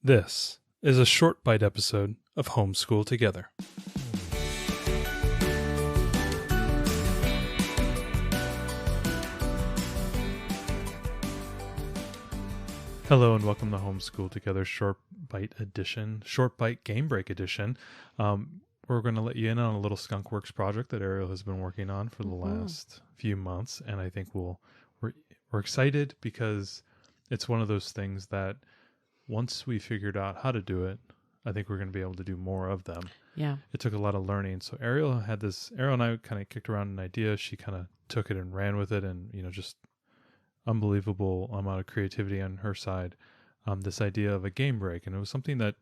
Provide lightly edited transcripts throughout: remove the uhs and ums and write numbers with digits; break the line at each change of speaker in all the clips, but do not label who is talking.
This is a short bite episode of Homeschool Together. Hello and welcome to Homeschool Together short bite edition, short bite game break edition. We're going to let you in on a little skunkworks project that Ariel has been working on for the last few months, and I think we're excited because it's one of those things that once we figured out how to do it, I think we're going to be able to do more of them.
Yeah.
It took a lot of learning. So Ariel and I kind of kicked around an idea. She kind of took it and ran with it, and, just unbelievable amount of creativity on her side. This idea of a game break. And it was something that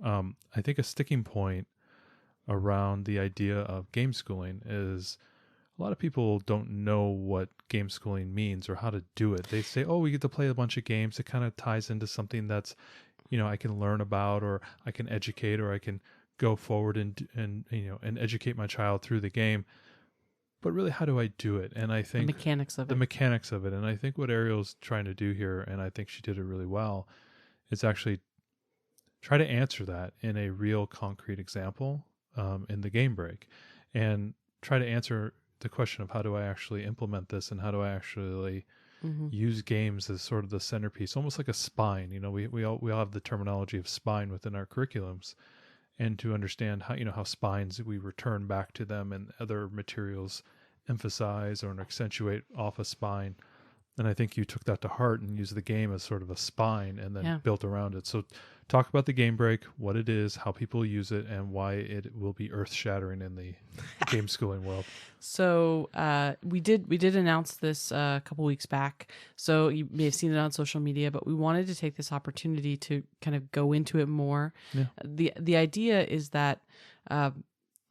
I think a sticking point around the idea of game schooling is a lot of people don't know what game schooling means or how to do it. They say, oh, we get to play a bunch of games. It kind of ties into something that's, I can learn about, or I can educate, or I can go forward and educate my child through the game. But really, how do I do it? And I think
the mechanics of it.
And I think what Ariel's trying to do here, and I think she did it really well, is actually try to answer that in a real concrete example in the game break, and try to answer the question of how do I actually implement this, and how do I actually use games as sort of the centerpiece, almost like a spine. We all have the terminology of spine within our curriculums, and to understand how spines, we return back to them, and other materials emphasize or accentuate off a spine. And I think you took that to heart and used the game as sort of a spine and then built around it. So talk about the game break, what it is, how people use it, and why it will be earth-shattering in the game schooling world.
So we did announce this a couple weeks back. So you may have seen it on social media, but we wanted to take this opportunity to kind of go into it more. Yeah. The idea is that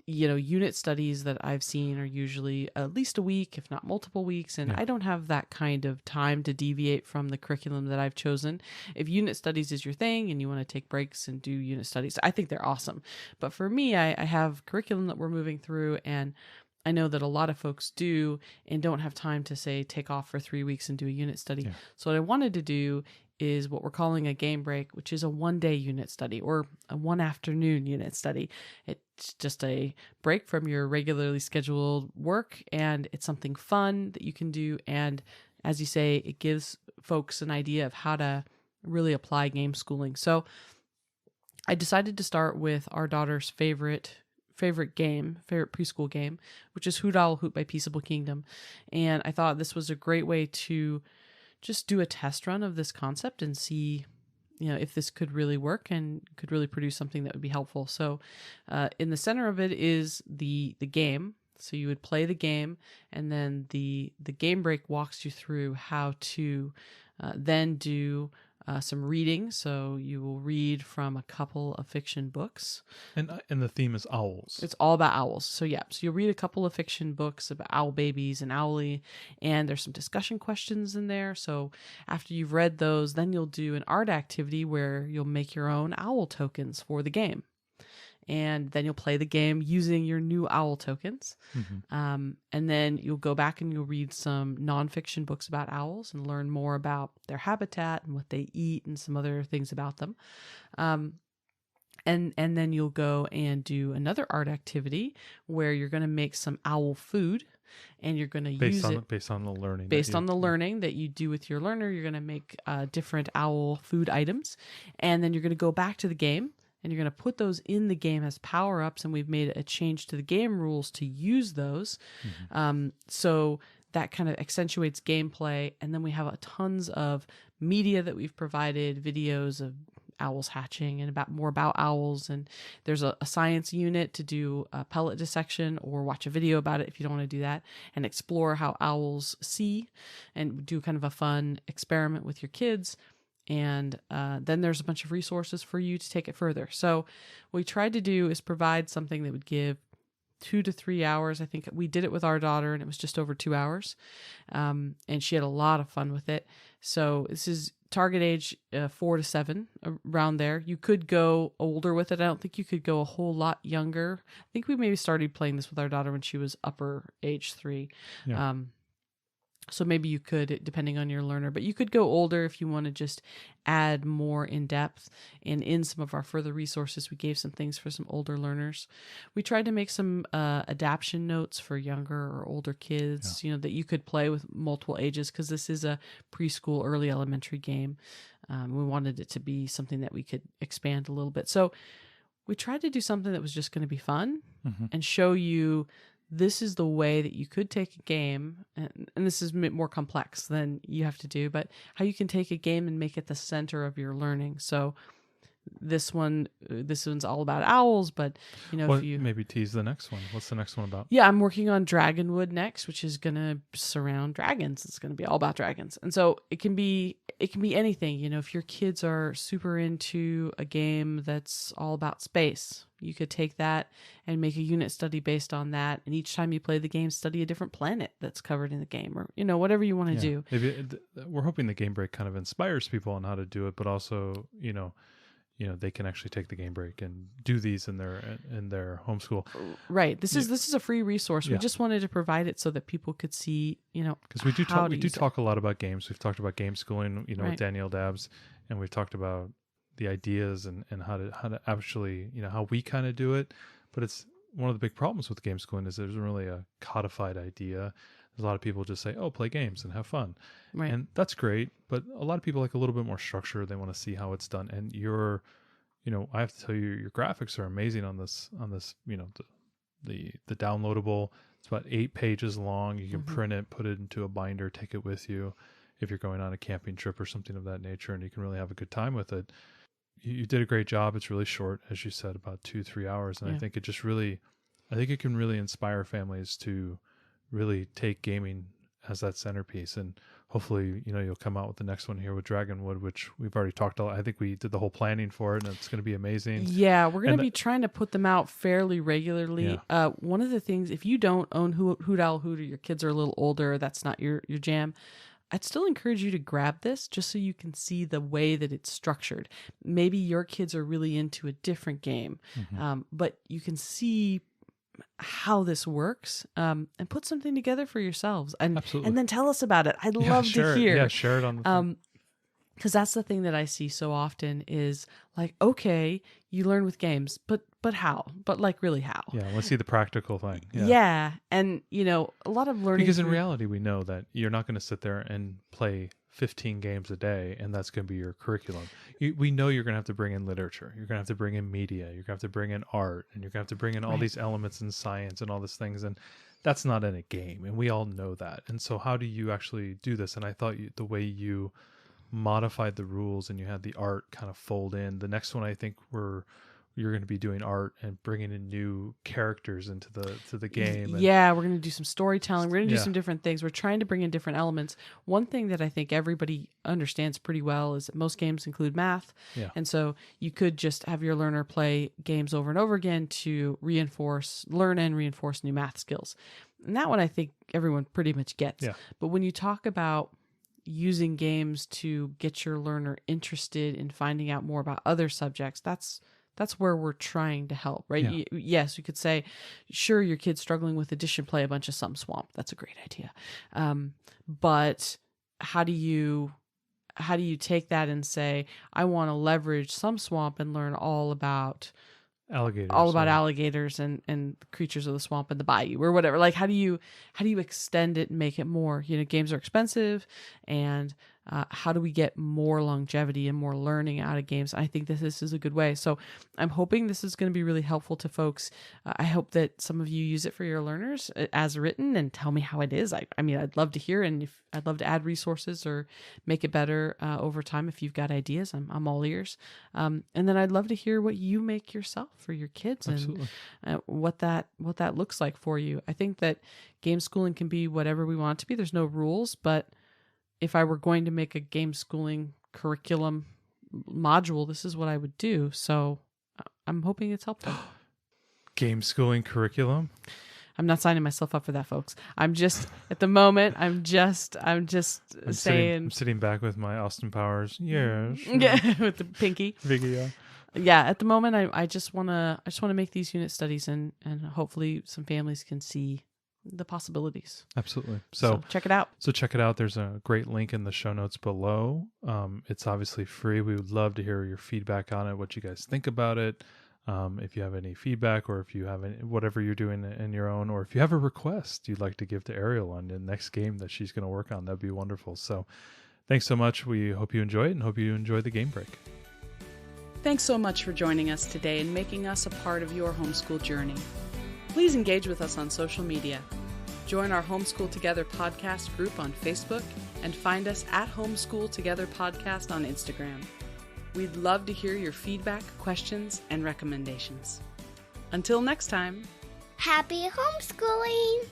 unit studies that I've seen are usually at least a week, if not multiple weeks. And I don't have that kind of time to deviate from the curriculum that I've chosen. If unit studies is your thing and you want to take breaks and do unit studies, I think they're awesome. But for me, I have curriculum that we're moving through, and I know that a lot of folks do and don't have time to, say, take off for 3 weeks and do a unit study. Yeah. So what I wanted to do is what we're calling a game break, which is a one-day unit study or a one-afternoon unit study. It's just a break from your regularly scheduled work, and it's something fun that you can do. And as you say, it gives folks an idea of how to really apply game schooling. So I decided to start with our daughter's favorite preschool game, which is Hoot by Peaceable Kingdom. And I thought this was a great way to just do a test run of this concept and see, if this could really work and could really produce something that would be helpful. So in the center of it is the game. So you would play the game, and then the game break walks you through how to then do some reading. So you will read from a couple of fiction books.
And the theme is owls.
It's all about owls. So you'll read a couple of fiction books about owl babies and owlie, and there's some discussion questions in there. So after you've read those, then you'll do an art activity where you'll make your own owl tokens for the game. And then you'll play the game using your new owl tokens. And then you'll go back and you'll read some nonfiction books about owls and learn more about their habitat and what they eat and some other things about them. And then you'll go and do another art activity where you're going to make some owl food, and you're going to use it
based on the learning.
Based on the learning that you do with your learner. You're going to make different owl food items, and then you're going to go back to the game, and you're going to put those in the game as power-ups, and we've made a change to the game rules to use those. So that kind of accentuates gameplay. And then we have tons of media that we've provided, videos of owls hatching and more about owls. And there's a science unit to do a pellet dissection or watch a video about it if you don't want to do that, and explore how owls see and do kind of a fun experiment with your kids. And then there's a bunch of resources for you to take it further. So what we tried to do is provide something that would give 2 to 3 hours. I think we did it with our daughter, and it was just over 2 hours. And she had a lot of fun with it. So this is target age 4 to 7, around there. You could go older with it. I don't think you could go a whole lot younger. I think we maybe started playing this with our daughter when she was upper age 3. Yeah. So maybe you could, depending on your learner, but you could go older if you want to just add more in depth. And in some of our further resources, we gave some things for some older learners. We tried to make some adaption notes for younger or older kids, that you could play with multiple ages, because this is a preschool, early elementary game. We wanted it to be something that we could expand a little bit. So we tried to do something that was just going to be fun and show you this is the way that you could take a game, and this is more complex than you have to do, but how you can take a game and make it the center of your learning. So this one's all about owls, but if you
maybe tease the next one. What's the next one about?
Yeah, I'm working on Dragonwood next, which is going to surround dragons. It's going to be all about dragons. And so it can be anything. If your kids are super into a game that's all about space, you could take that and make a unit study based on that. And each time you play the game, study a different planet that's covered in the game, or, whatever you want to do.
Maybe we're hoping the game break kind of inspires people on how to do it, but also, they can actually take the game break and do these in their homeschool.
Right. This is a free resource. We just wanted to provide it so that people could see,
because we do talk a lot about games. We've talked about game schooling, with Danielle Dabbs, and we've talked about the ideas and how to actually, how we kind of do it. But it's one of the big problems with game schooling is there's really a codified idea. There's a lot of people just say, "Oh, play games and have fun," and that's great. But a lot of people like a little bit more structure. They want to see how it's done. And I have to tell you, your graphics are amazing on this. The downloadable. It's about 8 pages long. You can print it, put it into a binder, take it with you if you're going on a camping trip or something of that nature, and you can really have a good time with it. You did a great job. It's really short, as you said, about 2-3 hours, and I think it can really inspire families to really take gaming as that centerpiece. And hopefully, you'll come out with the next one here with Dragonwood, which we've already talked a lot. I think we did the whole planning for it, and it's going to be amazing.
Yeah, we're going to be trying to put them out fairly regularly. Yeah. One of the things, if you don't own Hoot Owl Hoot, or your kids are a little older, that's not your jam, I'd still encourage you to grab this just so you can see the way that it's structured. Maybe your kids are really into a different game, but you can see how this works, and put something together for yourselves, and then tell us about it. I'd love to hear.
Yeah, share it on the
because that's the thing that I see so often is like, okay, you learn with games, but how? But like, really how?
Yeah, let's see the practical thing.
Yeah. And a lot of learning,
because in reality we know that you're not going to sit there and play 15 games a day and that's going to be your curriculum. We know you're going to have to bring in literature, you're going to have to bring in media, you're going to have to bring in art, and you're going to have to bring in all these elements in science and all these things, and that's not in a game, and we all know that. And so how do you actually do this? And I thought the way you modified the rules and you had the art kind of fold in, the next one I think you're going to be doing art and bringing in new characters into the game.
Yeah, we're going to do some storytelling. We're going to do some different things. We're trying to bring in different elements. One thing that I think everybody understands pretty well is that most games include math. Yeah. And so you could just have your learner play games over and over again to learn and reinforce new math skills. And that one I think everyone pretty much gets. Yeah. But when you talk about using games to get your learner interested in finding out more about other subjects, that's where we're trying to help, right? Yeah. Yes, you could say, sure, your kid's struggling with addition, play a bunch of Some Swamp. That's a great idea. But how do you take that and say, I want to leverage Some Swamp and learn all about alligators and creatures of the swamp and the bayou or whatever. Like, how do you extend it and make it more? Games are expensive, and how do we get more longevity and more learning out of games? I think that this is a good way. So I'm hoping this is going to be really helpful to folks. I hope that some of you use it for your learners as written and tell me how it is. I mean, I'd love to hear, and I'd love to add resources or make it better over time. If you've got ideas, I'm all ears. And then I'd love to hear what you make yourself for your kids. Absolutely. And what that looks like for you. I think that game schooling can be whatever we want it to be. There's no rules, but if I were going to make a game schooling curriculum module, this is what I would do. So I'm hoping it's helpful.
Game schooling curriculum?
I'm not signing myself up for that, folks. I'm just, at the moment, I'm just saying.
I'm sitting back with my Austin Powers. Yeah. Sure.
Yeah, with the pinky.
Yeah.
Yeah, at the moment, I just want to make these unit studies, and hopefully some families can see the possibilities.
Absolutely.
So check it out.
So check it out. There's a great link in the show notes below. It's obviously free. We would love to hear your feedback on it, what you guys think about it. If you have any feedback, or if you have any, whatever you're doing in your own, or if you have a request you'd like to give to Ariel on the next game that she's going to work on, that'd be wonderful. So thanks so much. We hope you enjoy it, and hope you enjoy the game break.
Thanks so much for joining us today and making us a part of your homeschool journey. Please engage with us on social media. Join our Homeschool Together podcast group on Facebook and find us at Homeschool Together Podcast on Instagram. We'd love to hear your feedback, questions, and recommendations. Until next time,
Happy homeschooling!